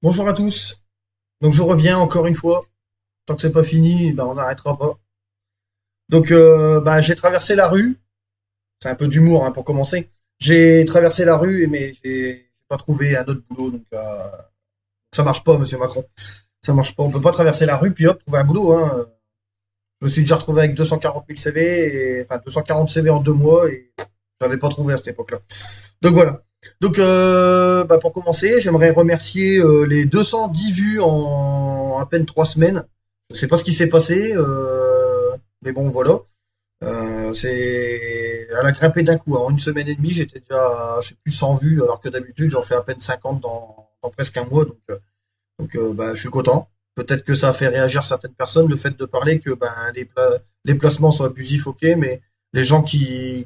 Bonjour à tous. Donc je reviens encore une fois. Tant que c'est pas fini, ben on n'arrêtera pas. Donc j'ai traversé la rue. C'est un peu d'humour hein, pour commencer. J'ai traversé la rue mais j'ai pas trouvé un autre boulot. Donc ça marche pas, Monsieur Macron. Ça marche pas. On peut pas traverser la rue puis hop trouver un boulot. Hein. Je me suis déjà retrouvé avec 240 000 CV, enfin 240 CV en 2 mois et j'avais pas trouvé à cette époque-là. Donc voilà. Donc pour commencer, j'aimerais remercier les 210 vues en à peine 3 semaines. Je sais pas ce qui s'est passé, mais bon voilà. Elle a grimpé d'un coup. En une semaine et demie, j'étais déjà, je sais plus 100 vues, alors que d'habitude j'en fais à peine 50 dans presque un mois. Donc je suis content. Peut-être que ça a fait réagir certaines personnes, le fait de parler que les placements sont abusifs, ok, mais les gens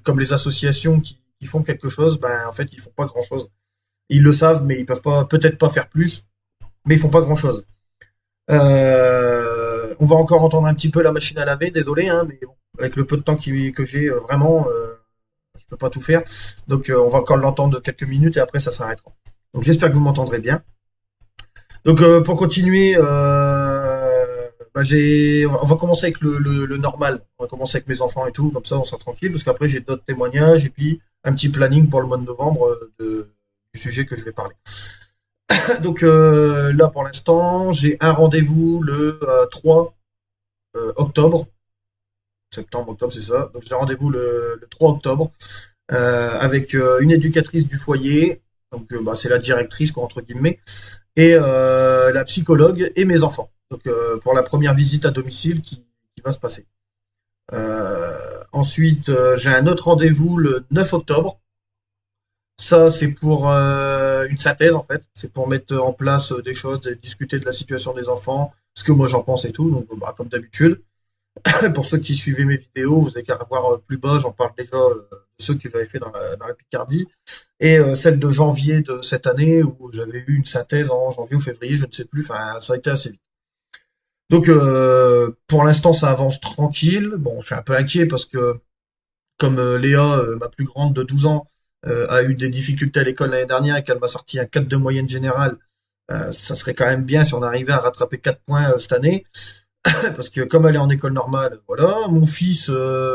comme les associations qui font quelque chose, en fait, ils font pas grand-chose. Ils le savent, mais ils peuvent pas, peut-être pas faire plus, mais ils font pas grand-chose. On va encore entendre un petit peu la machine à laver, désolé, hein, mais bon, avec le peu de temps que j'ai, vraiment, je peux pas tout faire. Donc on va encore l'entendre quelques minutes et après ça s'arrêtera. Donc j'espère que vous m'entendrez bien. Donc pour continuer, on va commencer avec le normal. On va commencer avec mes enfants et tout, comme ça on sera tranquille, parce qu'après j'ai d'autres témoignages et puis un petit planning pour le mois de novembre du sujet que je vais parler. Donc là pour l'instant, j'ai un rendez-vous le 3 octobre. Septembre, octobre, c'est ça. Donc j'ai rendez-vous le 3 octobre avec une éducatrice du foyer. Donc c'est la directrice, quoi, entre guillemets et la psychologue et mes enfants. Donc pour la première visite à domicile qui va se passer. Ensuite, j'ai un autre rendez-vous le 9 octobre. Ça, c'est pour une synthèse en fait. C'est pour mettre en place des choses, et discuter de la situation des enfants, ce que moi j'en pense et tout. Donc, comme d'habitude. Pour ceux qui suivaient mes vidéos, vous avez qu'à voir plus bas. J'en parle déjà de ceux que j'avais fait dans la Picardie et celle de janvier de cette année où j'avais eu une synthèse en janvier ou février, je ne sais plus. Enfin, ça a été assez vite. Donc, pour l'instant, ça avance tranquille. Bon, je suis un peu inquiet parce que comme Léa, ma plus grande de 12 ans, a eu des difficultés à l'école l'année dernière et qu'elle m'a sorti un 4 de moyenne générale, ça serait quand même bien si on arrivait à rattraper 4 points cette année. Parce que comme elle est en école normale, voilà. Mon fils,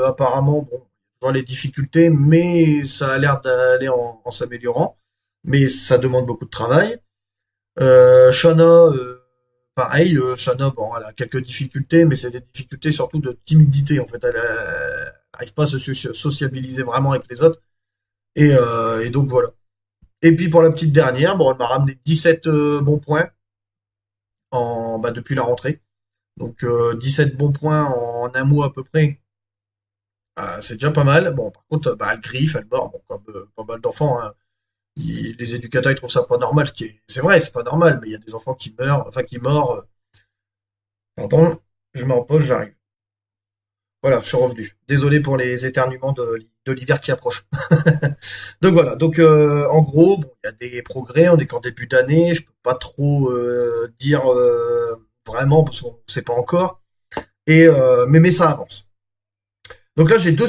apparemment, bon, il a les difficultés, mais ça a l'air d'aller en s'améliorant. Mais ça demande beaucoup de travail. Shana, pareil. Shana, bon, elle a quelques difficultés, mais c'est des difficultés surtout de timidité. En fait, elle n'arrive pas à se sociabiliser vraiment avec les autres. Et donc voilà. Et puis pour la petite dernière, bon, elle m'a ramené 17 bons points depuis la rentrée. Donc 17 bons points en un mois à peu près. C'est déjà pas mal. Bon, par contre, elle griffe, elle mord, bon, comme pas mal d'enfants. Hein. Les éducateurs ils trouvent ça pas normal, c'est vrai, c'est pas normal, mais il y a des enfants qui meurent, enfin qui mordent. Pardon, je me repose, j'arrive. Voilà, je suis revenu. Désolé pour les éternuements de l'hiver qui approche. Donc voilà, donc en gros, bon, il y a des progrès, on est qu'en début d'année, je peux pas trop dire vraiment parce qu'on sait pas encore. Mais ça avance. Donc là, j'ai deux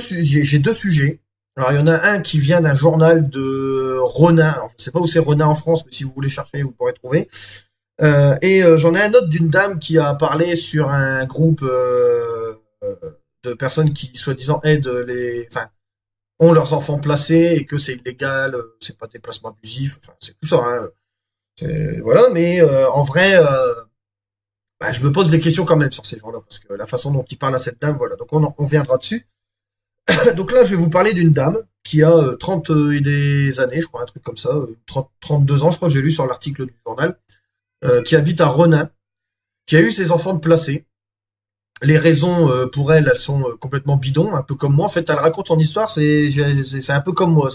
sujets. Alors, il y en a un qui vient d'un journal de Ronin. Alors, je ne sais pas où c'est Ronin en France, mais si vous voulez chercher, vous pourrez trouver. J'en ai un autre d'une dame qui a parlé sur un groupe de personnes qui, soi-disant, enfin, ont leurs enfants placés et que c'est illégal, c'est pas des placements abusifs, enfin, c'est tout ça. Hein. Voilà, mais en vrai, je me pose des questions quand même sur ces gens-là, parce que la façon dont ils parlent à cette dame, voilà. Donc, on viendra dessus. Donc là, je vais vous parler d'une dame qui a 30 et des années, je crois, un truc comme ça, 30, 32 ans, je crois, j'ai lu sur l'article du journal, qui habite à Renin, qui a eu ses enfants de placés. Les raisons pour elle, elles sont complètement bidons, un peu comme moi. En fait, elle raconte son histoire, c'est un peu comme moi.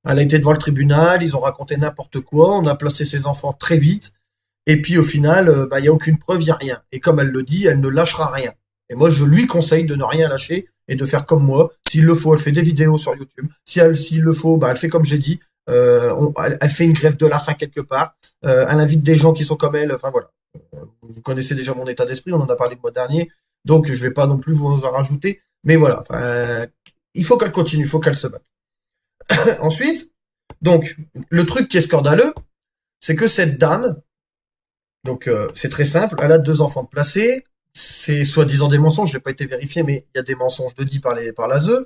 Elle a été devant le tribunal, ils ont raconté n'importe quoi, on a placé ses enfants très vite, et puis au final, il y a aucune preuve, il y a rien. Et comme elle le dit, elle ne lâchera rien. Et moi, je lui conseille de ne rien lâcher et de faire comme moi. S'il le faut, elle fait des vidéos sur YouTube. S'il le faut, elle fait comme j'ai dit. Elle fait une grève de la faim quelque part. Elle invite des gens qui sont comme elle. Enfin voilà. Vous connaissez déjà mon état d'esprit. On en a parlé le mois dernier. Donc je vais pas non plus vous en rajouter. Mais voilà. Enfin, il faut qu'elle continue. Il faut qu'elle se batte. Ensuite, donc le truc qui est scandaleux, c'est que cette dame, Donc c'est très simple, elle a deux enfants de placés, c'est soi-disant des mensonges, j'ai pas été vérifié, mais il y a des mensonges de dit par l'ASE.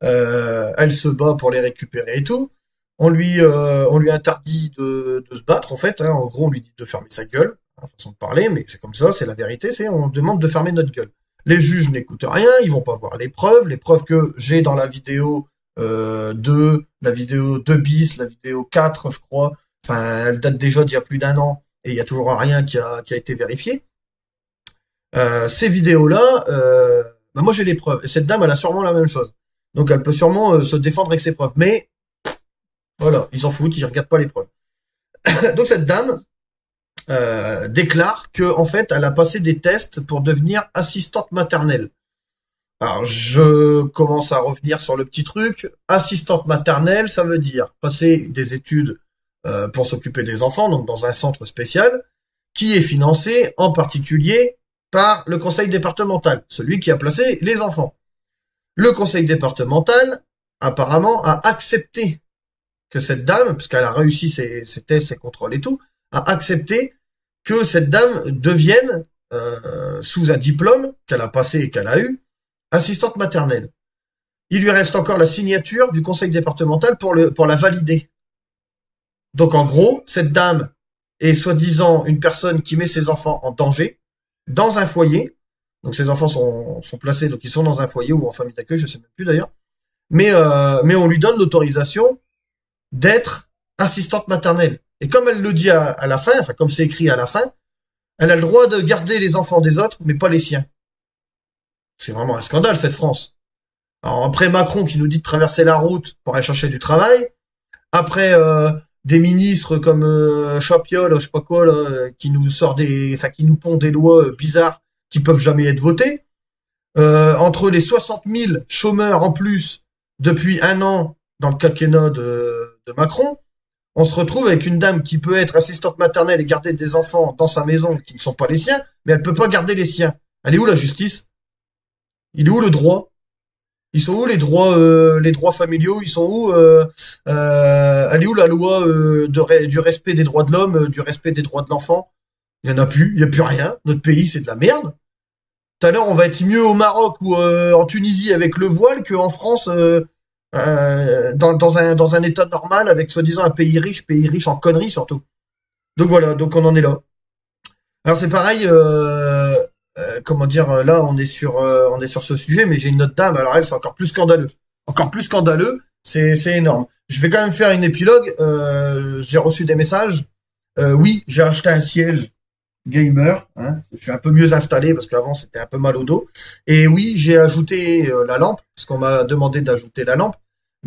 Elle se bat pour les récupérer et tout. On lui interdit de se battre en fait. Hein. En gros, on lui dit de fermer sa gueule, hein, façon de parler, mais c'est comme ça, c'est la vérité. C'est on demande de fermer notre gueule. Les juges n'écoutent rien, ils vont pas voir les preuves que j'ai dans la vidéo 2, la vidéo 2 bis, la vidéo 4, je crois. Enfin, elle date déjà d'il y a plus d'un an et il y a toujours rien qui a été vérifié. Ces vidéos-là, bah moi j'ai les preuves. Et cette dame, elle a sûrement la même chose. Donc elle peut sûrement se défendre avec ses preuves. Mais voilà, ils s'en foutent, ils regardent pas les preuves. Donc cette dame déclare que en fait, elle a passé des tests pour devenir assistante maternelle. Alors je commence à revenir sur le petit truc. Assistante maternelle, ça veut dire passer des études pour s'occuper des enfants, donc dans un centre spécial, qui est financé en particulier par le conseil départemental, celui qui a placé les enfants. Le conseil départemental, apparemment, a accepté que cette dame, puisqu'elle a réussi ses tests, ses contrôles et tout, a accepté que cette dame devienne, sous un diplôme qu'elle a passé et qu'elle a eu, assistante maternelle. Il lui reste encore la signature du conseil départemental pour la valider. Donc en gros, cette dame est soi-disant une personne qui met ses enfants en danger dans un foyer. Donc ses enfants sont placés, donc ils sont dans un foyer ou en famille d'accueil, je sais même plus d'ailleurs. Mais on lui donne l'autorisation d'être assistante maternelle. Et comme elle le dit à la fin, enfin comme c'est écrit à la fin, elle a le droit de garder les enfants des autres, mais pas les siens. C'est vraiment un scandale, cette France. Alors après Macron qui nous dit de traverser la route pour aller chercher du travail, après des ministres comme Chapiol, je sais pas quoi, là, qui nous sort qui nous pondent des lois bizarres qui peuvent jamais être votées. Entre les 60 000 chômeurs en plus depuis un an dans le quinquennat de Macron, on se retrouve avec une dame qui peut être assistante maternelle et garder des enfants dans sa maison qui ne sont pas les siens, mais elle peut pas garder les siens. Elle est où la justice? Il est où le droit? Ils sont où les droits familiaux? Ils sont où elle est où la loi du respect des droits de l'homme, du respect des droits de l'enfant? Il y en a plus, il y a plus rien. Notre pays, c'est de la merde. Tout à l'heure, on va être mieux au Maroc ou en Tunisie avec le voile qu'en France, dans un état normal, avec soi-disant un pays riche en conneries surtout. Donc voilà, donc on en est là. Alors c'est pareil, comment dire, là on est sur ce sujet, mais j'ai une autre dame, alors elle c'est encore plus scandaleux. Encore plus scandaleux, c'est énorme. Je vais quand même faire une épilogue, j'ai reçu des messages. Oui, j'ai acheté un siège gamer, hein. Je suis un peu mieux installé parce qu'avant c'était un peu mal au dos. Et oui, j'ai ajouté la lampe, parce qu'on m'a demandé d'ajouter la lampe.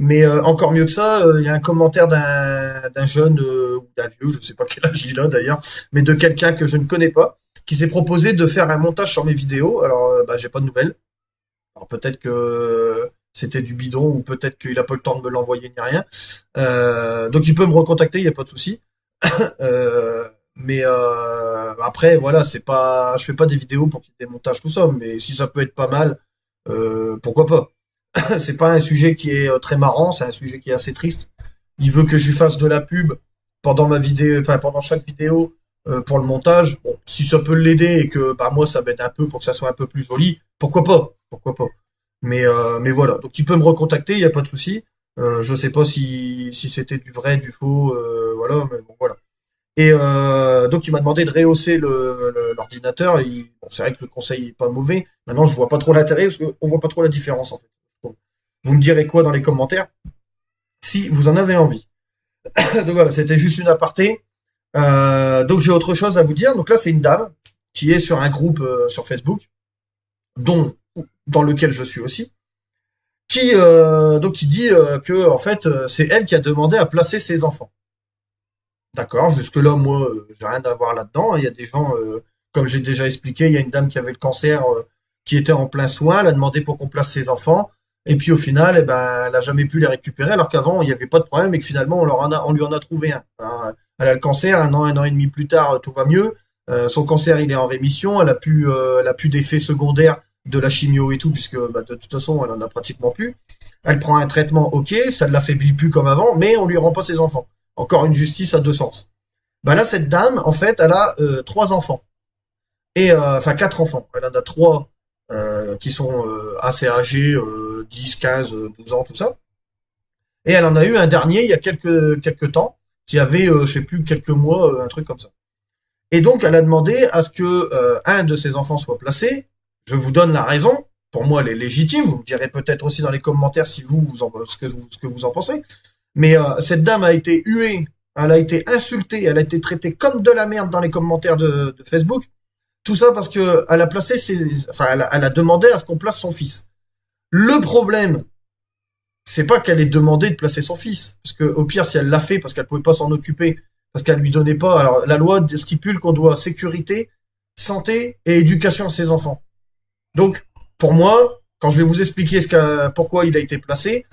Mais encore mieux que ça, il y a un commentaire d'un jeune ou d'un vieux, je sais pas quel âge il a d'ailleurs, mais de quelqu'un que je ne connais pas, qui s'est proposé de faire un montage sur mes vidéos. Alors, bah, j'ai pas de nouvelles. Alors peut-être que c'était du bidon ou peut-être qu'il a pas le temps de me l'envoyer ni rien. Donc il peut me recontacter, il y a pas de souci. Mais après, voilà, c'est pas, je fais pas des vidéos pour qu'il y ait des montages tout ça, mais si ça peut être pas mal, pourquoi pas. C'est pas un sujet qui est très marrant, c'est un sujet qui est assez triste. Il veut que je lui fasse de la pub pendant ma vidéo, enfin, pendant chaque vidéo pour le montage. Bon, si ça peut l'aider et que bah moi ça m'aide un peu pour que ça soit un peu plus joli, pourquoi pas, pourquoi pas. Mais voilà, donc il peut me recontacter, il y a pas de souci. Je sais pas si c'était du vrai, du faux, voilà, mais bon voilà. Et donc il m'a demandé de rehausser l'ordinateur. Bon, c'est vrai que le conseil est pas mauvais. Maintenant, je vois pas trop l'intérêt parce qu'on voit pas trop la différence en fait. Bon. Vous me direz quoi dans les commentaires si vous en avez envie. Donc voilà, c'était juste une aparté. Donc j'ai autre chose à vous dire. Donc là, c'est une dame qui est sur un groupe sur Facebook, dont dans lequel je suis aussi, qui dit que en fait c'est elle qui a demandé à placer ses enfants. D'accord, jusque-là, moi, j'ai rien à voir là-dedans. Il y a des gens, comme j'ai déjà expliqué, il y a une dame qui avait le cancer, qui était en plein soin, elle a demandé pour qu'on place ses enfants, et puis au final, eh ben, elle a jamais pu les récupérer, alors qu'avant, il n'y avait pas de problème, et que finalement, on lui en a trouvé un. Alors, elle a le cancer, un an et demi plus tard, tout va mieux. Son cancer, il est en rémission, elle a plus d'effets secondaires de la chimio et tout, puisque bah, de toute façon, elle en a pratiquement plus. Elle prend un traitement, ok, ça ne l'affaiblit plus comme avant, mais on lui rend pas ses enfants. Encore une justice à deux sens. Bah là, cette dame, en fait, elle a 3 enfants. Enfin, 4 enfants. Elle en a trois qui sont assez âgés, 10, 15, 12 ans, tout ça. Et elle en a eu un dernier il y a quelques temps, qui avait, je sais plus, quelques mois, un truc comme ça. Et donc, elle a demandé à ce que un de ses enfants soit placé. Je vous donne la raison. Pour moi, elle est légitime. Vous me direz peut-être aussi dans les commentaires si ce que vous en pensez. Mais cette dame a été huée, elle a été insultée, elle a été traitée comme de la merde dans les commentaires de Facebook. Tout ça parce que elle a placé enfin, elle a demandé à ce qu'on place son fils. Le problème, c'est pas qu'elle ait demandé de placer son fils, parce que au pire, si elle l'a fait parce qu'elle pouvait pas s'en occuper, parce qu'elle lui donnait pas. Alors, la loi stipule qu'on doit sécurité, santé et éducation à ses enfants. Donc, pour moi, quand je vais vous expliquer pourquoi il a été placé,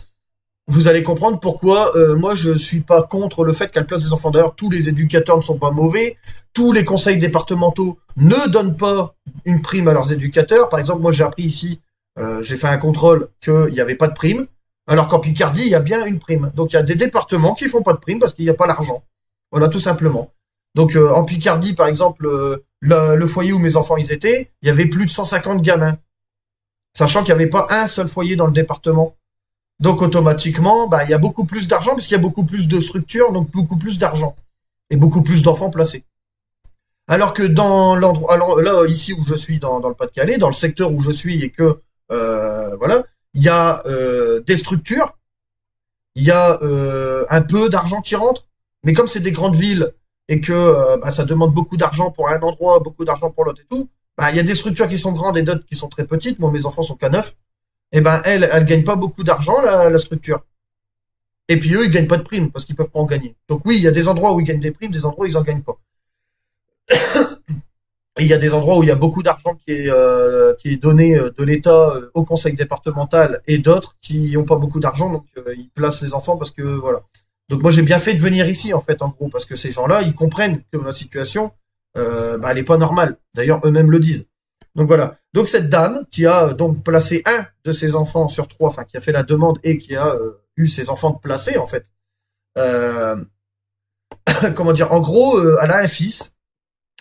vous allez comprendre pourquoi moi je suis pas contre le fait qu'elle place des enfants. D'ailleurs, tous les éducateurs ne sont pas mauvais, tous les conseils départementaux ne donnent pas une prime à leurs éducateurs. Par exemple, moi j'ai appris ici, j'ai fait un contrôle qu'il n'y avait pas de prime, alors qu'en Picardie il y a bien une prime. Donc il y a des départements qui font pas de prime parce qu'il n'y a pas l'argent. Voilà, tout simplement. Donc en Picardie, par exemple, le foyer où mes enfants ils étaient, il y avait plus de 150 gamins, sachant qu'il n'y avait pas un seul foyer dans le département. Donc automatiquement, bah, il y a beaucoup plus d'argent parce qu'il y a beaucoup plus de structures, donc beaucoup plus d'argent et beaucoup plus d'enfants placés. Alors que dans l'endroit, alors là ici où je suis dans le Pas-de-Calais, dans le secteur où je suis et que voilà, il y a des structures, il y a un peu d'argent qui rentre, mais comme c'est des grandes villes et que bah, ça demande beaucoup d'argent pour un endroit, beaucoup d'argent pour l'autre et tout, bah, il y a des structures qui sont grandes et d'autres qui sont très petites. Moi, mes enfants sont qu'à 9. Et ben elle gagne pas beaucoup d'argent la structure. Et puis eux ils gagnent pas de primes parce qu'ils peuvent pas en gagner. Donc oui, il y a des endroits où ils gagnent des primes, des endroits où ils en gagnent pas. Et il y a des endroits où il y a beaucoup d'argent qui est donné de l'État au conseil départemental et d'autres qui n'ont pas beaucoup d'argent, donc ils placent les enfants parce que voilà. Donc moi j'ai bien fait de venir ici en fait en gros parce que ces gens-là ils comprennent que la situation bah, elle est pas normale. D'ailleurs eux-mêmes le disent. Donc voilà. Donc cette dame qui a donc placé un de ses enfants sur trois, enfin qui a fait la demande et qui a eu ses enfants placés en fait. Euh, comment dire, en gros, elle a un fils.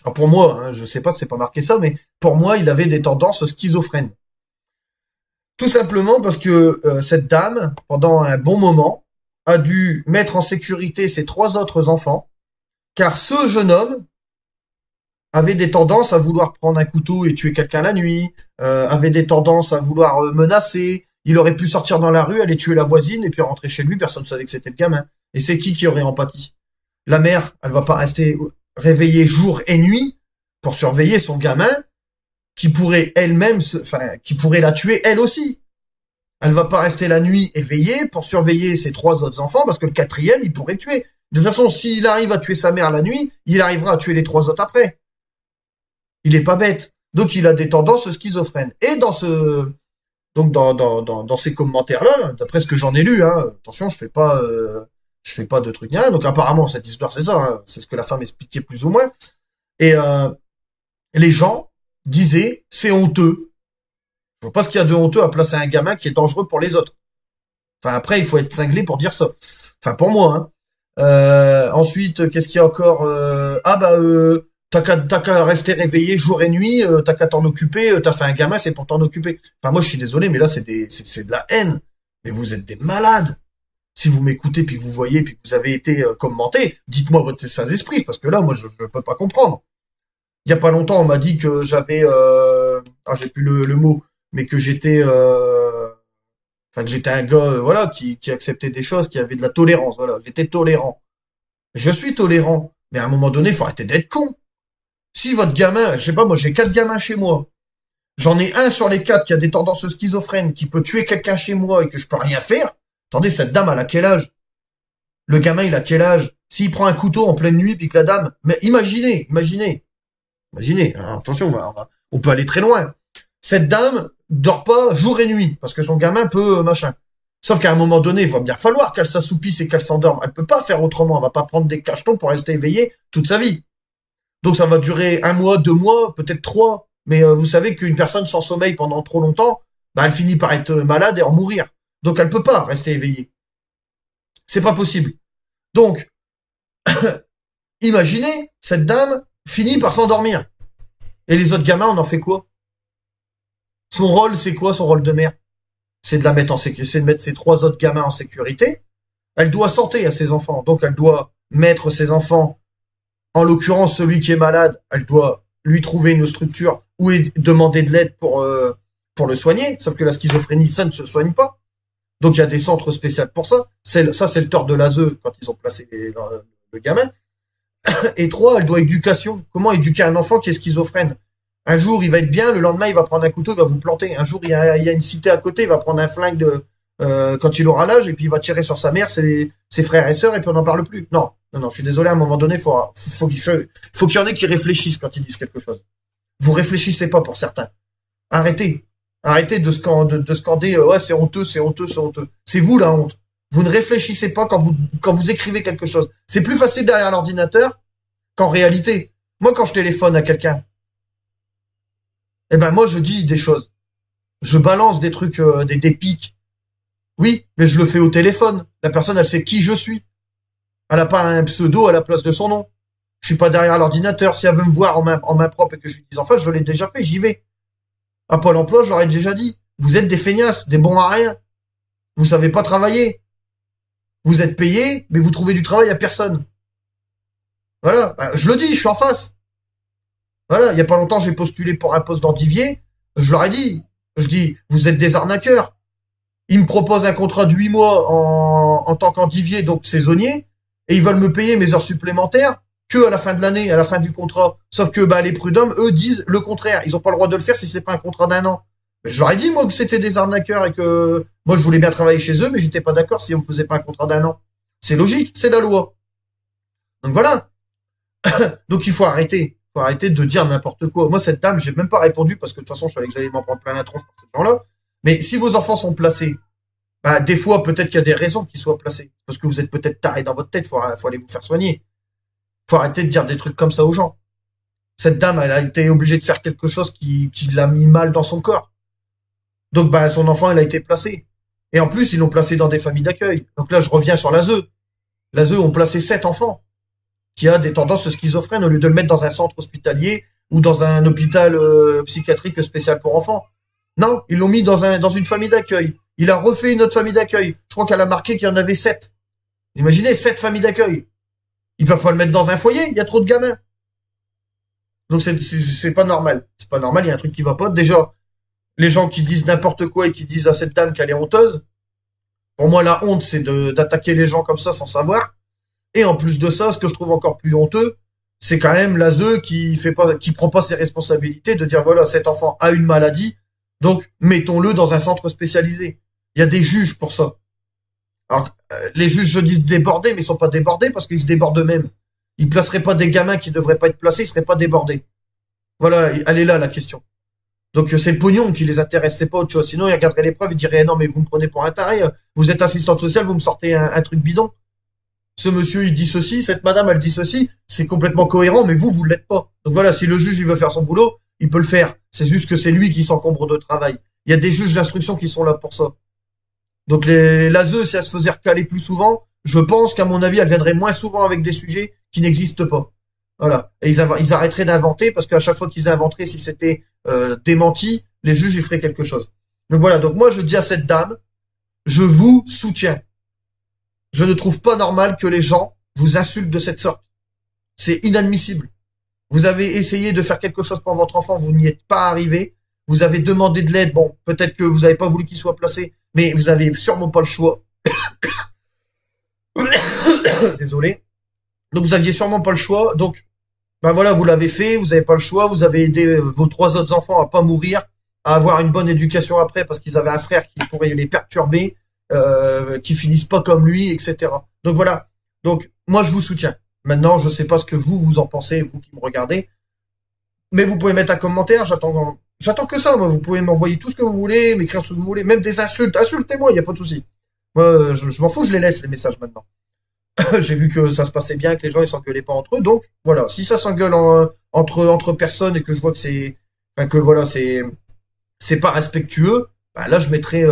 Alors pour moi, hein, je sais pas si c'est pas marqué ça, mais pour moi, il avait des tendances schizophrènes. Tout simplement parce que cette dame, pendant un bon moment, a dû mettre en sécurité ses 3 autres enfants, car ce jeune homme avait des tendances à vouloir prendre un couteau et tuer quelqu'un la nuit, avait des tendances à vouloir menacer. Il aurait pu sortir dans la rue, aller tuer la voisine et puis rentrer chez lui, personne ne savait que c'était le gamin. Et c'est qui aurait empathie? La mère, elle va pas rester réveillée jour et nuit pour surveiller son gamin qui pourrait elle-même, enfin, qui pourrait la tuer elle aussi. Elle va pas rester la nuit éveillée pour surveiller ses 3 autres enfants parce que le quatrième, il pourrait tuer. De toute façon, s'il arrive à tuer sa mère la nuit, il arrivera à tuer les 3 autres après. Il est pas bête. Donc il a des tendances schizophrènes. Et donc dans ces commentaires-là, d'après ce que j'en ai lu, hein, attention, je fais pas de trucs rien. Donc apparemment cette histoire c'est ça, hein, c'est ce que la femme expliquait plus ou moins. Et les gens disaient c'est honteux. Je vois pas ce qu'il y a de honteux à placer un gamin qui est dangereux pour les autres. Enfin après il faut être cinglé pour dire ça. Enfin pour moi. Hein. Ensuite qu'est-ce qu'il y a encore ah bah t'as qu'à rester réveillé jour et nuit, t'as qu'à t'en occuper, t'as fait un gamin, c'est pour t'en occuper. Enfin, moi, je suis désolé, mais là, c'est de la haine. Mais vous êtes des malades. Si vous m'écoutez, puis que vous voyez, puis que vous avez été commenté, dites-moi votre saint esprit, parce que là, moi, je peux pas comprendre. Il y a pas longtemps, on m'a dit que j'avais, j'ai plus le mot, mais que j'étais, enfin, que j'étais un gars, voilà, qui acceptait des choses, qui avait de la tolérance, voilà. J'étais tolérant. Je suis tolérant. Mais à un moment donné, il faut arrêter d'être con. Si votre gamin, je sais pas, moi j'ai 4 gamins chez moi, j'en ai un sur les 4 qui a des tendances schizophrènes, qui peut tuer quelqu'un chez moi et que je peux rien faire. Attendez, cette dame, elle a quel âge? Le gamin, il a quel âge? S'il prend un couteau en pleine nuit, puis que la dame, mais imaginez, hein, attention, on peut aller très loin. Cette dame dort pas jour et nuit, parce que son gamin peut, machin. Sauf qu'à un moment donné, il va bien falloir qu'elle s'assoupisse et qu'elle s'endorme. Elle peut pas faire autrement, elle va pas prendre des cachetons pour rester éveillée toute sa vie. Donc ça va durer 1 mois, 2 mois, peut-être 3. Mais vous savez qu'une personne sans sommeil pendant trop longtemps, bah, elle finit par être malade et en mourir. Donc elle peut pas rester éveillée. C'est pas possible. Donc, Imaginez, cette dame finit par s'endormir. Et les autres gamins, on en fait quoi? Son rôle, c'est quoi son rôle de mère? C'est de la mettre en sécurité, c'est de mettre ses trois autres gamins en sécurité. Elle doit santé à ses enfants, donc elle doit mettre ses enfants, en l'occurrence celui qui est malade, elle doit lui trouver une structure ou demander de l'aide pour le soigner. Sauf que la schizophrénie, ça ne se soigne pas. Donc il y a des centres spéciaux pour ça. Ça, c'est le tort de l'ASE quand ils ont placé le gamin. Et trois, elle doit éducation. Comment éduquer un enfant qui est schizophrène? Un jour, il va être bien, le lendemain, il va prendre un couteau, il va vous planter. Un jour, il y a une cité à côté, il va prendre un flingue quand il aura l'âge, et puis il va tirer sur sa mère, ses frères et sœurs, et puis on n'en parle plus. Non, non, non, je suis désolé, à un moment donné, faut qu'il y en ait qui réfléchissent quand ils disent quelque chose. Vous réfléchissez pas pour certains. Arrêtez. Arrêtez de scander, ouais, c'est honteux, c'est honteux, c'est honteux. C'est vous la honte. Vous ne réfléchissez pas quand vous écrivez quelque chose. C'est plus facile derrière l'ordinateur qu'en réalité. Moi, quand je téléphone à quelqu'un, eh ben, moi, je dis des choses. Je balance des trucs, des pics. Oui, mais je le fais au téléphone. La personne, elle sait qui je suis. Elle a pas un pseudo à la place de son nom. Je suis pas derrière l'ordinateur. Si elle veut me voir en main propre et que je lui dise en face, je l'ai déjà fait, j'y vais. À Pôle emploi, je leur ai déjà dit. Vous êtes des feignasses, des bons à rien. Vous savez pas travailler. Vous êtes payés, mais vous trouvez du travail à personne. Voilà. Ben, je le dis, je suis en face. Voilà. Il y a pas longtemps, j'ai postulé pour un poste d'endivier. Je leur ai dit. Je dis, vous êtes des arnaqueurs. Ils me proposent un contrat de 8 mois en tant qu'endivier, donc saisonnier, et ils veulent me payer mes heures supplémentaires que à la fin de l'année, à la fin du contrat. Sauf que bah, les prud'hommes, eux, disent le contraire. Ils ont pas le droit de le faire si c'est pas un contrat d'un an. Mais je leur ai dit, moi, que c'était des arnaqueurs et que moi, je voulais bien travailler chez eux, mais j'étais pas d'accord si on me faisait pas un contrat d'un an. C'est logique, c'est la loi. Donc voilà. Donc il faut arrêter. Il faut arrêter de dire n'importe quoi. Moi, cette dame, j'ai même pas répondu parce que de toute façon, je savais que j'allais m'en prendre plein la tronche par ces gens-là. Mais si vos enfants sont placés, bah, des fois, peut-être qu'il y a des raisons qu'ils soient placés. Parce que vous êtes peut-être taré dans votre tête, faut aller vous faire soigner. Faut arrêter de dire des trucs comme ça aux gens. Cette dame, elle a été obligée de faire quelque chose qui l'a mis mal dans son corps. Donc, bah, son enfant, elle a été placé. Et en plus, ils l'ont placé dans des familles d'accueil. Donc là, je reviens sur l'ASE. L'ASE ont placé 7 enfants qui a des tendances schizophrènes au lieu de le mettre dans un centre hospitalier ou dans un hôpital psychiatrique spécial pour enfants. Non, ils l'ont mis dans une famille d'accueil. Il a refait une autre famille d'accueil. Je crois qu'elle a marqué qu'il y en avait 7. Imaginez, 7 familles d'accueil. Ils peuvent pas le mettre dans un foyer, il y a trop de gamins. Donc c'est pas normal. C'est pas normal, il y a un truc qui va pas. Déjà, les gens qui disent n'importe quoi et qui disent à cette dame qu'elle est honteuse, pour moi la honte c'est d'attaquer les gens comme ça sans savoir. Et en plus de ça, ce que je trouve encore plus honteux, c'est quand même l'ASE qui prend pas ses responsabilités de dire voilà, cet enfant a une maladie, donc mettons-le dans un centre spécialisé. Il y a des juges pour ça. Alors, les juges, je dis débordés, mais ils sont pas débordés parce qu'ils se débordent eux-mêmes. Ils placeraient pas des gamins qui devraient pas être placés, ils seraient pas débordés. Voilà, elle est là la question. Donc c'est le pognon qui les intéresse, c'est pas autre chose. Sinon, ils regarderaient les preuves, ils diraient non mais vous me prenez pour un taré, vous êtes assistante sociale, vous me sortez un truc bidon. Ce monsieur il dit ceci, cette madame elle dit ceci, c'est complètement cohérent, mais vous l'êtes pas. Donc voilà, si le juge il veut faire son boulot, il peut le faire. C'est juste que c'est lui qui s'encombre de travail. Il y a des juges d'instruction qui sont là pour ça. Donc l'ASE, si elle se faisait recaler plus souvent, je pense qu'à mon avis, elle viendrait moins souvent avec des sujets qui n'existent pas. Voilà. Et ils arrêteraient d'inventer parce qu'à chaque fois qu'ils inventeraient, si c'était démenti, les juges ils feraient quelque chose. Donc voilà. Donc moi, je dis à cette dame, je vous soutiens. Je ne trouve pas normal que les gens vous insultent de cette sorte. C'est inadmissible. Vous avez essayé de faire quelque chose pour votre enfant, vous n'y êtes pas arrivé. Vous avez demandé de l'aide. Bon, peut-être que vous n'avez pas voulu qu'il soit placé, mais vous avez sûrement pas le choix. Désolé. Donc vous aviez sûrement pas le choix. Donc, ben voilà, vous l'avez fait. Vous n'avez pas le choix. Vous avez aidé vos 3 autres enfants à pas mourir, à avoir une bonne éducation après, parce qu'ils avaient un frère qui pourrait les perturber, qui finissent pas comme lui, etc. Donc voilà. Donc moi je vous soutiens. Maintenant, je sais pas ce que vous en pensez, vous qui me regardez, mais vous pouvez mettre un commentaire. J'attends que ça. Moi, vous pouvez m'envoyer tout ce que vous voulez, m'écrire ce que vous voulez, même des insultes. Insultez-moi, il y a pas de souci. Moi, je m'en fous, je les laisse les messages maintenant. J'ai vu que ça se passait bien, que les gens ils s'engueulaient pas entre eux. Donc voilà, si ça s'engueule entre personnes et que je vois que c'est pas respectueux, bah là je mettrai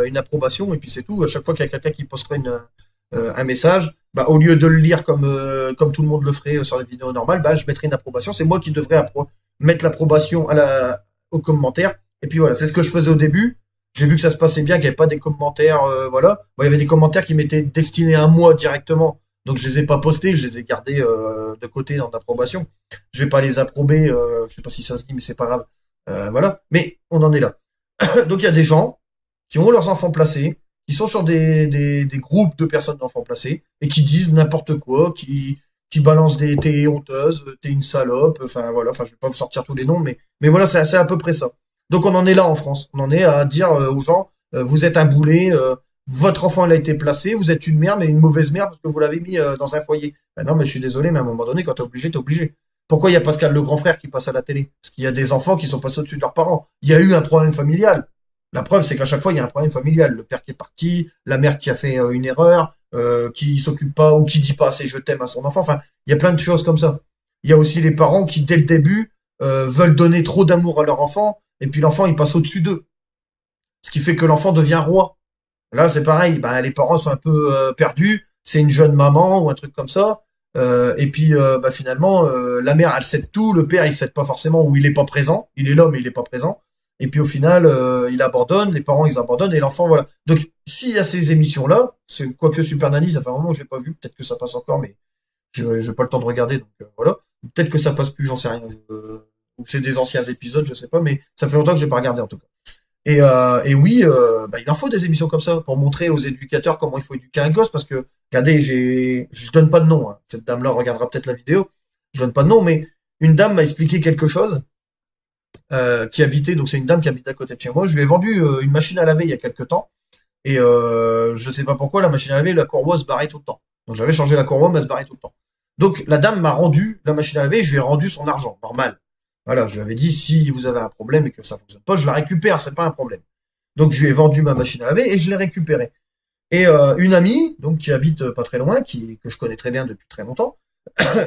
une approbation et puis c'est tout. À chaque fois qu'il y a quelqu'un qui postera un message, bah, au lieu de le lire comme tout le monde le ferait sur les vidéos normales, bah, je mettrais une approbation. C'est moi qui devrais mettre l'approbation au commentaire. Et puis voilà, c'est ce que je faisais au début. J'ai vu que ça se passait bien, qu'il n'y avait pas des commentaires, voilà. Bon, il y avait des commentaires qui m'étaient destinés à moi directement. Donc je les ai pas postés, je les ai gardés de côté dans l'approbation. Je vais pas les approber, je sais pas si ça se dit, mais c'est pas grave. Voilà. Mais on en est là. Donc il y a des gens qui ont leurs enfants placés, qui sont sur des groupes de personnes d'enfants placés, et qui disent n'importe quoi, qui balancent des t'es honteuse, t'es une salope, enfin voilà, enfin je vais pas vous sortir tous les noms, mais voilà, c'est à peu près ça. Donc on en est là en France. On en est à dire aux gens, vous êtes un boulet, votre enfant il a été placé, vous êtes une mère, mais une mauvaise mère parce que vous l'avez mis dans un foyer. Ben non, mais je suis désolé, mais à un moment donné, quand t'es obligé, t'es obligé. Pourquoi il y a Pascal le grand frère qui passe à la télé? Parce qu'il y a des enfants qui sont passés au-dessus de leurs parents. Il y a eu un problème familial. La preuve, c'est qu'à chaque fois, il y a un problème familial. Le père qui est parti, la mère qui a fait une erreur, qui s'occupe pas ou qui dit pas assez je t'aime à son enfant. Enfin, il y a plein de choses comme ça. Il y a aussi les parents qui, dès le début, veulent donner trop d'amour à leur enfant, et puis l'enfant, il passe au-dessus d'eux. Ce qui fait que l'enfant devient roi. Là, c'est pareil. Ben, les parents sont un peu perdus. C'est une jeune maman ou un truc comme ça. Et puis, bah, finalement, la mère, elle cède tout. Le père, il cède pas forcément ou il est pas présent. Il est là, mais il est pas présent. Et puis, au final, il abandonne. Les parents, ils abandonnent. Et l'enfant, voilà. Donc, s'il y a ces émissions-là, quoique Super Nanny, ça fait un moment que j'ai pas vu. Peut-être que ça passe encore, mais j'ai pas le temps de regarder. Donc, voilà. Peut-être que ça passe plus, j'en sais rien. Ou c'est des anciens épisodes, je sais pas. Mais ça fait longtemps que j'ai pas regardé, en tout cas. Et oui, bah, il en faut des émissions comme ça pour montrer aux éducateurs comment il faut éduquer un gosse. Parce que, regardez, je donne pas de nom, hein. Cette dame-là regardera peut-être la vidéo. Je donne pas de nom, mais une dame m'a expliqué quelque chose qui habitait. Donc c'est une dame qui habite à côté de chez moi. Je lui ai vendu une machine à laver il y a quelques temps. Et je sais pas pourquoi la machine à laver, la courroie se barrait tout le temps. Donc j'avais changé la courroie, mais elle se barrait tout le temps. Donc la dame m'a rendu la machine à laver. Et je lui ai rendu son argent, normal. Voilà, je lui avais dit si vous avez un problème et que ça fonctionne pas, je la récupère, c'est pas un problème. Donc je lui ai vendu ma machine à laver et je l'ai récupérée. Et une amie, donc qui habite pas très loin, que je connais très bien depuis très longtemps,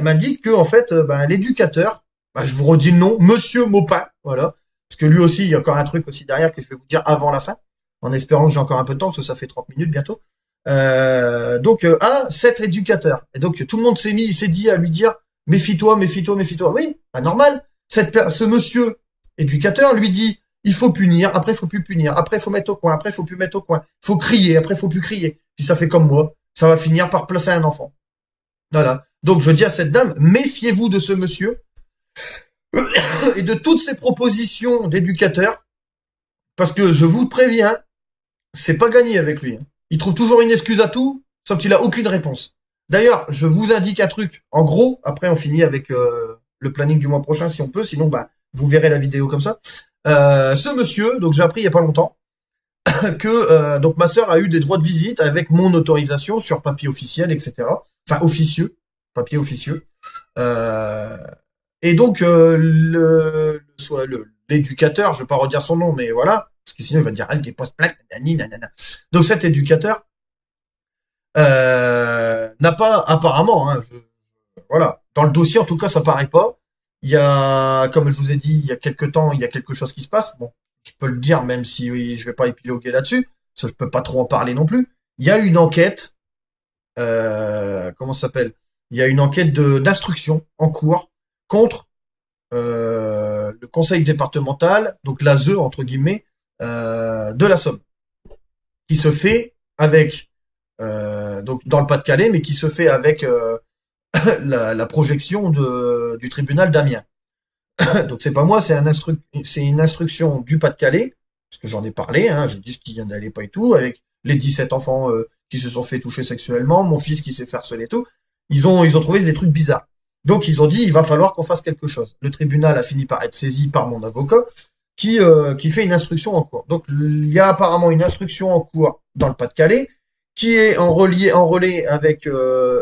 m'a dit que en fait, ben, l'éducateur, ben, je vous redis le nom, Monsieur Maupin, voilà, parce que lui aussi, il y a encore un truc aussi derrière que je vais vous dire avant la fin, en espérant que j'ai encore un peu de temps, parce que ça fait 30 minutes bientôt. Donc, cet éducateur. Et donc, tout le monde il s'est dit à lui dire, méfie-toi, méfie-toi, méfie-toi. Oui, pas normal. Ce monsieur éducateur lui dit, il faut punir, après il faut plus punir, après il faut mettre au coin, après il faut plus mettre au coin, il faut crier, après il faut plus crier. Puis ça fait comme moi, ça va finir par placer un enfant. Voilà. Donc je dis à cette dame, méfiez-vous de ce monsieur et de toutes ses propositions d'éducateur, parce que je vous préviens, c'est pas gagné avec lui. Il trouve toujours une excuse à tout, sauf qu'il a aucune réponse. D'ailleurs, je vous indique un truc. En gros, après on finit avec le planning du mois prochain si on peut, sinon bah vous verrez la vidéo comme ça. Ce monsieur, donc j'ai appris il y a pas longtemps que donc ma sœur a eu des droits de visite avec mon autorisation sur papier officiel, etc. Enfin officieux, papier officieux. Euh, et donc l'éducateur, je vais pas redire son nom, mais voilà, parce que sinon il va dire elle dépose plainte, nanani, nanana. Donc cet éducateur n'a pas apparemment, hein, voilà, dans le dossier en tout cas ça paraît pas. Il y a, comme je vous ai dit, il y a quelques temps, il y a quelque chose qui se passe. Bon, je peux le dire même si oui, je vais pas épiloguer là-dessus, parce que je peux pas trop en parler non plus. Il y a une enquête, comment ça s'appelle? Il y a une enquête d'instruction en cours contre le conseil départemental, donc l'ASE entre guillemets, de la Somme, qui se fait avec donc dans le Pas-de-Calais, mais qui se fait avec la projection du tribunal d'Amiens. Donc c'est pas moi, c'est une instruction du Pas-de-Calais, parce que j'en ai parlé, hein, j'ai dit ce qui n'allait pas et tout, avec les 17 enfants qui se sont fait toucher sexuellement, mon fils qui s'est fait harceler et tout. Ils ont trouvé des trucs bizarres. Donc ils ont dit il va falloir qu'on fasse quelque chose. Le tribunal a fini par être saisi par mon avocat qui fait une instruction en cours. Donc il y a apparemment une instruction en cours dans le Pas-de-Calais qui est en relais avec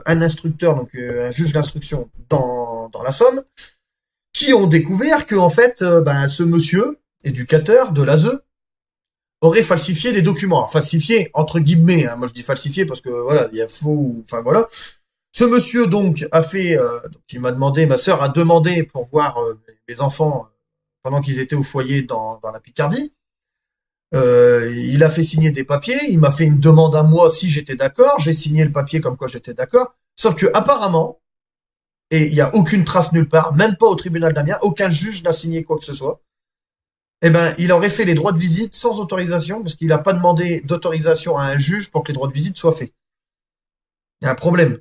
un instructeur, donc un juge d'instruction dans la Somme, qui ont découvert que en fait, ben, ce monsieur éducateur de l'ASE aurait falsifié des documents. Alors, falsifié entre guillemets, hein. Moi je dis falsifié parce que voilà, il y a faux, enfin voilà. Ce monsieur donc a fait, donc il m'a demandé, ma sœur a demandé pour voir les enfants pendant qu'ils étaient au foyer dans la Picardie. Il a fait signer des papiers, il m'a fait une demande à moi si j'étais d'accord, j'ai signé le papier comme quoi j'étais d'accord. Sauf que apparemment, et il n'y a aucune trace nulle part, même pas au tribunal d'Amiens, aucun juge n'a signé quoi que ce soit. Eh ben, il aurait fait les droits de visite sans autorisation, parce qu'il n'a pas demandé d'autorisation à un juge pour que les droits de visite soient faits. Il y a un problème.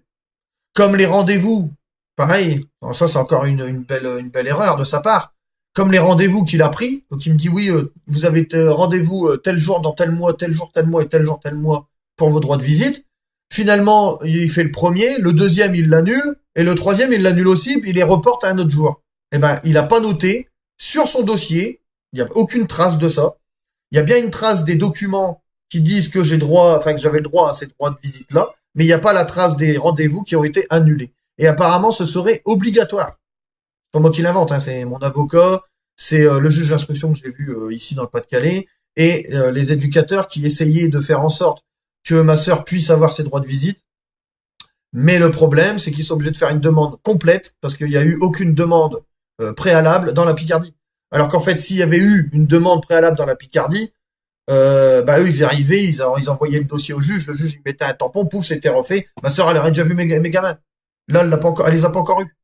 Comme les rendez-vous, pareil, alors ça c'est encore une belle erreur de sa part. Comme les rendez-vous qu'il a pris, donc il me dit oui, vous avez rendez-vous tel jour dans tel mois, tel jour tel mois et tel jour tel mois pour vos droits de visite. Finalement, il fait le premier, le deuxième il l'annule, et le troisième il l'annule aussi, puis il les reporte à un autre jour. Eh ben, il a pas noté sur son dossier, il n'y a aucune trace de ça. Il y a bien une trace des documents qui disent que j'ai droit, enfin que j'avais le droit à ces droits de visite là, mais il n'y a pas la trace des rendez-vous qui ont été annulés. Et apparemment, ce serait obligatoire. C'est pas moi qui l'invente, hein, c'est mon avocat, c'est le juge d'instruction que j'ai vu ici dans le Pas-de-Calais, et les éducateurs qui essayaient de faire en sorte que ma sœur puisse avoir ses droits de visite. Mais le problème, c'est qu'ils sont obligés de faire une demande complète, parce qu'il n'y a eu aucune demande préalable dans la Picardie. Alors qu'en fait, s'il y avait eu une demande préalable dans la Picardie, bah eux, ils arrivaient, ils envoyaient le dossier au juge il mettait un tampon, pouf, c'était refait. Ma sœur, elle aurait déjà vu mes gamins. Là, elle les a pas encore eu.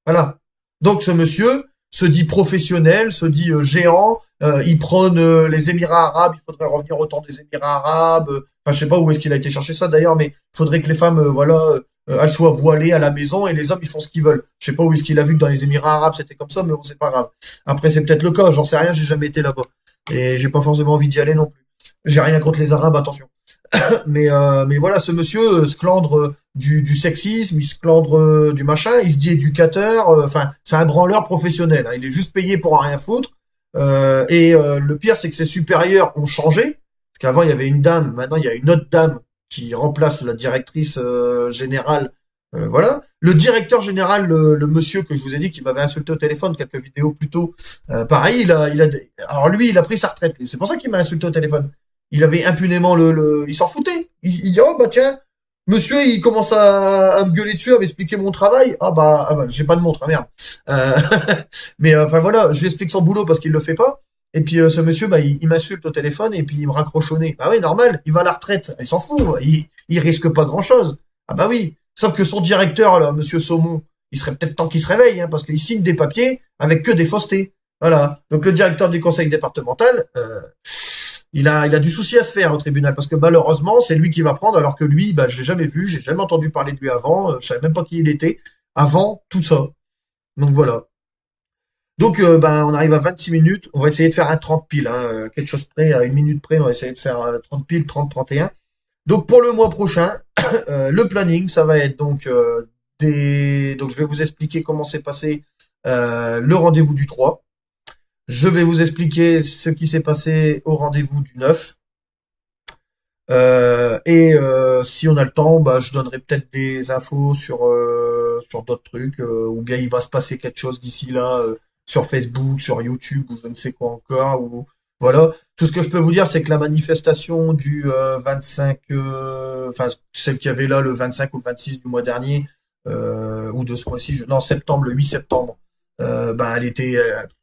Voilà. Donc ce monsieur se dit professionnel, se dit géant, il prône les Émirats arabes, il faudrait revenir au temps des Émirats arabes. Enfin, je sais pas où est-ce qu'il a été chercher ça d'ailleurs, mais il faudrait que les femmes, voilà, elles soient voilées à la maison et les hommes, ils font ce qu'ils veulent. Je sais pas où est-ce qu'il a vu que dans les Émirats arabes c'était comme ça, mais bon, c'est pas grave. Après, c'est peut-être le cas, j'en sais rien, j'ai jamais été là-bas. Et j'ai pas forcément envie d'y aller non plus. J'ai rien contre les Arabes, attention. Mais voilà, ce monsieur se clandre du sexisme, il se clandre du machin, il se dit éducateur, enfin, c'est un branleur professionnel, hein, il est juste payé pour rien foutre. Le pire, c'est que ses supérieurs ont changé, parce qu'avant, il y avait une dame, maintenant, il y a une autre dame qui remplace la directrice générale. Voilà. Le directeur général, le monsieur que je vous ai dit qui m'avait insulté au téléphone quelques vidéos plus tôt, pareil, alors lui, il a pris sa retraite. C'est pour ça qu'il m'a insulté au téléphone. Il avait impunément il s'en foutait. Il dit, oh bah tiens, monsieur, il commence à me gueuler dessus, à m'expliquer mon travail. Ah bah, j'ai pas de montre, ah, merde. Euh, mais enfin voilà, je lui explique son boulot parce qu'il le fait pas. Et puis ce monsieur, bah, il m'insulte au téléphone et puis il me raccroche au nez. Bah oui, normal, il va à la retraite. Il s'en fout, il risque pas grand-chose. Ah bah oui. Sauf que son directeur, là, monsieur Saumon, il serait peut-être temps qu'il se réveille, hein, parce qu'il signe des papiers avec que des faussetés. Voilà. Donc le directeur du conseil départemental, il a du souci à se faire au tribunal parce que malheureusement c'est lui qui va prendre alors que lui bah je l'ai jamais vu, j'ai jamais entendu parler de lui avant, je savais même pas qui il était avant tout ça. Donc voilà. Donc bah on arrive à 26 minutes, on va essayer de faire un 30 piles, hein, quelque chose près, à une minute près, on va essayer de faire 30 piles, 30-31. Donc pour le mois prochain, le planning ça va être donc donc je vais vous expliquer comment s'est passé le rendez-vous du 3. Je vais vous expliquer ce qui s'est passé au rendez-vous du 9. Si on a le temps, bah, je donnerai peut-être des infos sur d'autres trucs, ou bien il va se passer quelque chose d'ici là sur Facebook, sur YouTube, ou je ne sais quoi encore. Ou voilà. Tout ce que je peux vous dire, c'est que la manifestation du 25, enfin celle qu'il y avait là le 25 ou le 26 du mois dernier, ou de ce mois-ci, non septembre, le 8 septembre, bah elle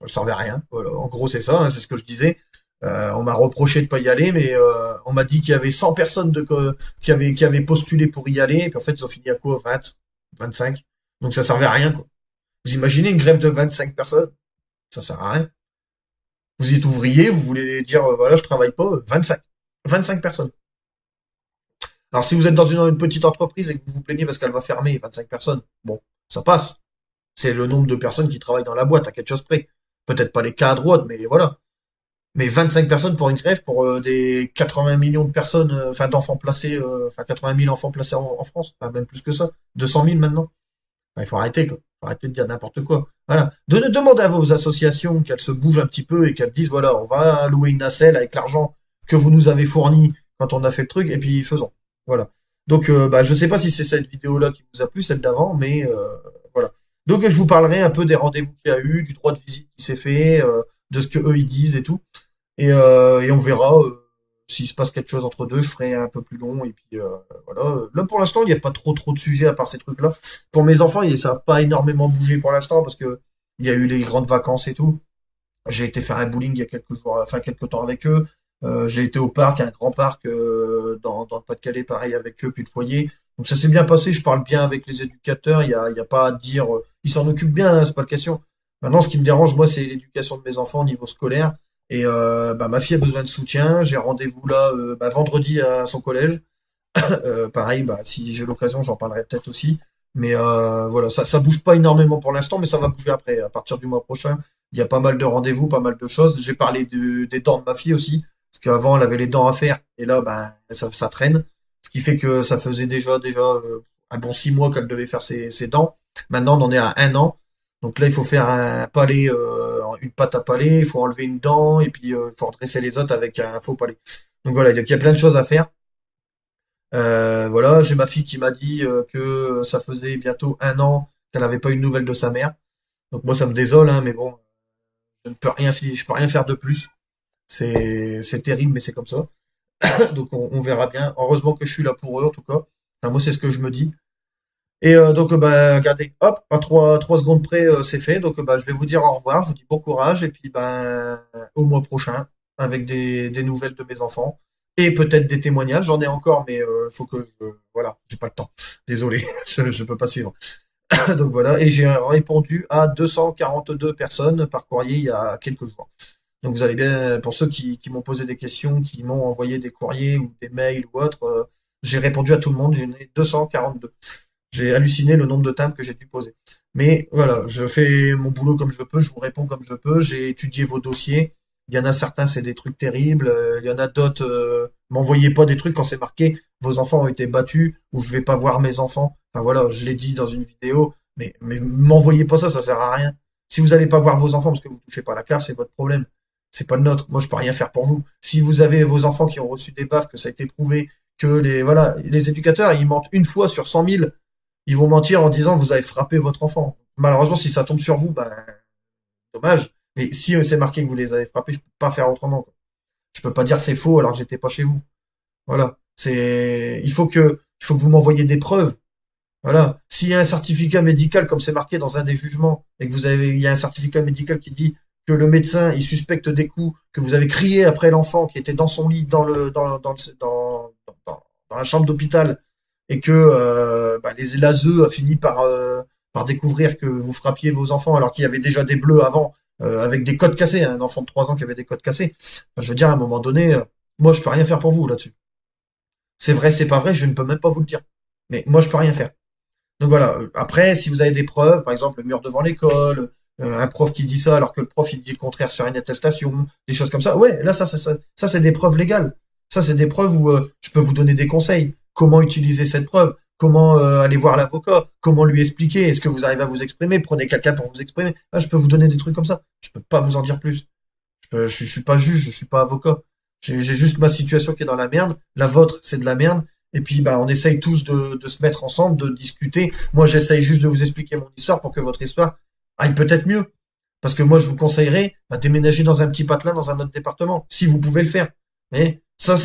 servait à rien. Voilà. En gros, c'est ça, hein, c'est ce que je disais. On m'a reproché de pas y aller, mais on m'a dit qu'il y avait 100 personnes qui avaient postulé pour y aller, et puis en fait, ils ont fini à quoi? 20, 25. Donc ça servait à rien, quoi. Vous imaginez une grève de 25 personnes? Ça sert à rien. Vous êtes ouvrier, vous voulez dire, voilà, je travaille pas, 25. 25 personnes. Alors si vous êtes dans une petite entreprise et que vous vous plaignez parce qu'elle va fermer, 25 personnes, bon, ça passe. C'est le nombre de personnes qui travaillent dans la boîte, à quelque chose près. Peut-être pas les cadres ou autres, mais voilà. Mais 25 personnes pour une grève, pour des 80 millions de personnes, enfin d'enfants placés, enfin 80 000 enfants placés en France, enfin même plus que ça, 200 000 maintenant. Enfin, il faut arrêter, quoi. Il faut arrêter de dire n'importe quoi. Voilà. Demandez à vos associations qu'elles se bougent un petit peu et qu'elles disent, voilà, on va louer une nacelle avec l'argent que vous nous avez fourni quand on a fait le truc, et puis faisons. Voilà. Donc, bah, je sais pas si c'est cette vidéo-là qui vous a plu, celle d'avant, mais voilà. Donc, je vous parlerai un peu des rendez-vous qu'il y a eu, du droit de visite qui s'est fait, de ce que eux ils disent et tout. Et on verra s'il se passe quelque chose entre deux, je ferai un peu plus long. Et puis voilà. Là pour l'instant, il n'y a pas trop de sujets à part ces trucs-là. Pour mes enfants, ça n'a pas énormément bougé pour l'instant parce que il y a eu les grandes vacances et tout. J'ai été faire un bowling il y a quelques jours, enfin quelques temps avec eux. J'ai été au parc, un grand parc dans le Pas-de-Calais, pareil avec eux, puis le foyer. Donc ça s'est bien passé, je parle bien avec les éducateurs, il y a pas à dire, ils s'en occupent bien, hein, c'est pas la question. Maintenant, ce qui me dérange, moi, c'est l'éducation de mes enfants au niveau scolaire. Et bah, ma fille a besoin de soutien. J'ai rendez-vous là bah, vendredi à son collège. Pareil, bah, si j'ai l'occasion, j'en parlerai peut-être aussi. Mais voilà, ça bouge pas énormément pour l'instant, mais ça va bouger après. À partir du mois prochain, il y a pas mal de rendez-vous, pas mal de choses. J'ai parlé des dents de ma fille aussi, parce qu'avant, elle avait les dents à faire, et là, bah, ça traîne. Ce qui fait que ça faisait déjà un bon 6 mois qu'elle devait faire ses dents. Maintenant, on en est à 1 an. Donc là, il faut faire un palais, une pâte à palais, il faut enlever une dent, et puis il faut redresser les autres avec un faux palais. Donc voilà, donc il y a plein de choses à faire. Voilà, j'ai ma fille qui m'a dit que ça faisait bientôt 1 an qu'elle n'avait pas eu de nouvelles de sa mère. Donc moi ça me désole, hein, mais bon, je peux rien faire de plus. C'est terrible, mais c'est comme ça. Donc on verra bien. Heureusement que je suis là pour eux en tout cas. Enfin, moi c'est ce que je me dis. Et donc bah regardez, hop, à trois secondes près c'est fait. Donc bah je vais vous dire au revoir, je vous dis bon courage et puis ben au mois prochain avec des nouvelles de mes enfants et peut-être des témoignages. J'en ai encore, mais faut que voilà, j'ai pas le temps. Désolé, je peux pas suivre. Donc voilà, et j'ai répondu à 242 personnes par courrier il y a quelques jours. Donc vous allez bien, pour ceux qui m'ont posé des questions, qui m'ont envoyé des courriers ou des mails ou autre, j'ai répondu à tout le monde, j'ai eu 242. J'ai halluciné le nombre de timbres que j'ai dû poser. Mais voilà, je fais mon boulot comme je peux, je vous réponds comme je peux, j'ai étudié vos dossiers. Il y en a certains, c'est des trucs terribles. Il y en a d'autres, m'envoyez pas des trucs quand c'est marqué vos enfants ont été battus ou je vais pas voir mes enfants. Enfin voilà, je l'ai dit dans une vidéo, mais m'envoyez pas ça, ça sert à rien. Si vous allez pas voir vos enfants parce que vous touchez pas la cave, c'est votre problème. C'est pas le nôtre. Moi, je peux rien faire pour vous. Si vous avez vos enfants qui ont reçu des baffes, que ça a été prouvé, que voilà, les éducateurs, ils mentent une fois sur 100 000, ils vont mentir en disant vous avez frappé votre enfant. Malheureusement, si ça tombe sur vous, ben, dommage. Mais si c'est marqué que vous les avez frappés, je peux pas faire autrement, quoi. Je peux pas dire c'est faux alors que j'étais pas chez vous. Voilà. Il faut que vous m'envoyiez des preuves. Voilà. S'il y a un certificat médical, comme c'est marqué dans un des jugements, et que il y a un certificat médical qui dit que le médecin, il suspecte des coups, que vous avez crié après l'enfant qui était dans son lit, dans la chambre d'hôpital, et que bah, l'ASE a fini par découvrir que vous frappiez vos enfants alors qu'il y avait déjà des bleus avant, avec des codes cassés, hein, un enfant de 3 ans qui avait des codes cassés. Enfin, je veux dire, à un moment donné, moi, je peux rien faire pour vous là-dessus. C'est vrai, c'est pas vrai, je ne peux même pas vous le dire. Mais moi, je peux rien faire. Donc voilà. Après, si vous avez des preuves, par exemple, le mur devant l'école, un prof qui dit ça alors que le prof il dit le contraire sur une attestation, des choses comme ça, ouais, là, ça c'est des preuves légales. Ça, c'est des preuves où je peux vous donner des conseils. Comment utiliser cette preuve? Comment aller voir l'avocat? Comment lui expliquer? Est-ce que vous arrivez à vous exprimer? Prenez quelqu'un pour vous exprimer. Ah, je peux vous donner des trucs comme ça. Je peux pas vous en dire plus. Je suis pas juge, je suis pas avocat. J'ai juste ma situation qui est dans la merde. La vôtre, c'est de la merde. Et puis, bah, on essaye tous de se mettre ensemble, de discuter. Moi, j'essaye juste de vous expliquer mon histoire pour que votre histoire aille peut-être mieux. Parce que moi, je vous conseillerais bah, déménager dans un petit patelin dans un autre département, si vous pouvez le faire. Mais ça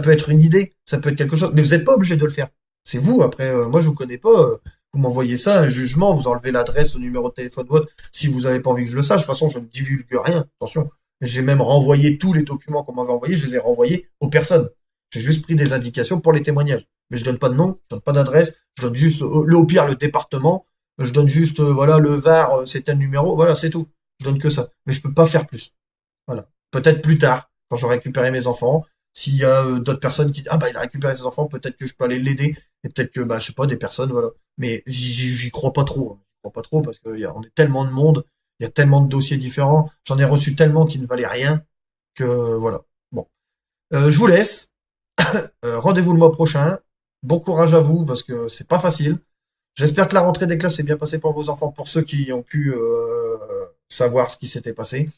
peut être une idée, ça peut être quelque chose. Mais vous n'êtes pas obligé de le faire. C'est vous. Après, moi, je vous connais pas. Vous m'envoyez ça, un jugement, vous enlevez l'adresse, le numéro de téléphone de votre, si vous n'avez pas envie que je le sache. De toute façon, je ne divulgue rien. Attention. J'ai même renvoyé tous les documents qu'on m'avait envoyés, je les ai renvoyés aux personnes. J'ai juste pris des indications pour les témoignages. Mais je donne pas de nom, je donne pas d'adresse, je donne juste, au pire, le département, je donne juste, voilà, le VAR, c'est un numéro, voilà, c'est tout. Je donne que ça. Mais je peux pas faire plus. Voilà. Peut-être plus tard, quand j'aurai récupéré mes enfants, s'il y a d'autres personnes qui disent, ah bah, il a récupéré ses enfants, peut-être que je peux aller l'aider, et peut-être que, bah, je sais pas, des personnes, voilà. Mais j'y crois pas trop, hein. J'y crois pas trop parce qu'on est tellement de monde, il y a tellement de dossiers différents, j'en ai reçu tellement qui ne valaient rien que, voilà. Bon. Je vous laisse. Rendez-vous le mois prochain. Bon courage à vous parce que c'est pas facile. J'espère que la rentrée des classes s'est bien passée pour vos enfants, pour ceux qui ont pu savoir ce qui s'était passé.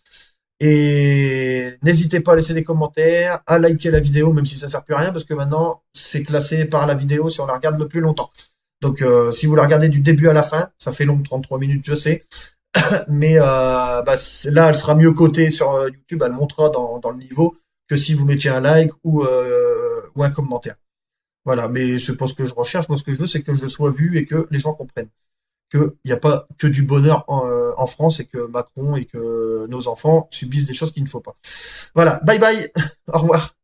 Et n'hésitez pas à laisser des commentaires, à liker la vidéo, même si ça sert plus à rien, parce que maintenant c'est classé par la vidéo si on la regarde le plus longtemps. Donc si vous la regardez du début à la fin, ça fait long, 33 minutes, je sais. Mais bah, là, elle sera mieux cotée sur YouTube, elle montera dans le niveau que si vous mettiez un like ou un commentaire. Voilà, mais c'est pas ce que je recherche. Moi, ce que je veux, c'est que je sois vu et que les gens comprennent. qu'il n'y a pas que du bonheur en France et que Macron et que nos enfants subissent des choses qu'il ne faut pas. Voilà, bye bye, au revoir.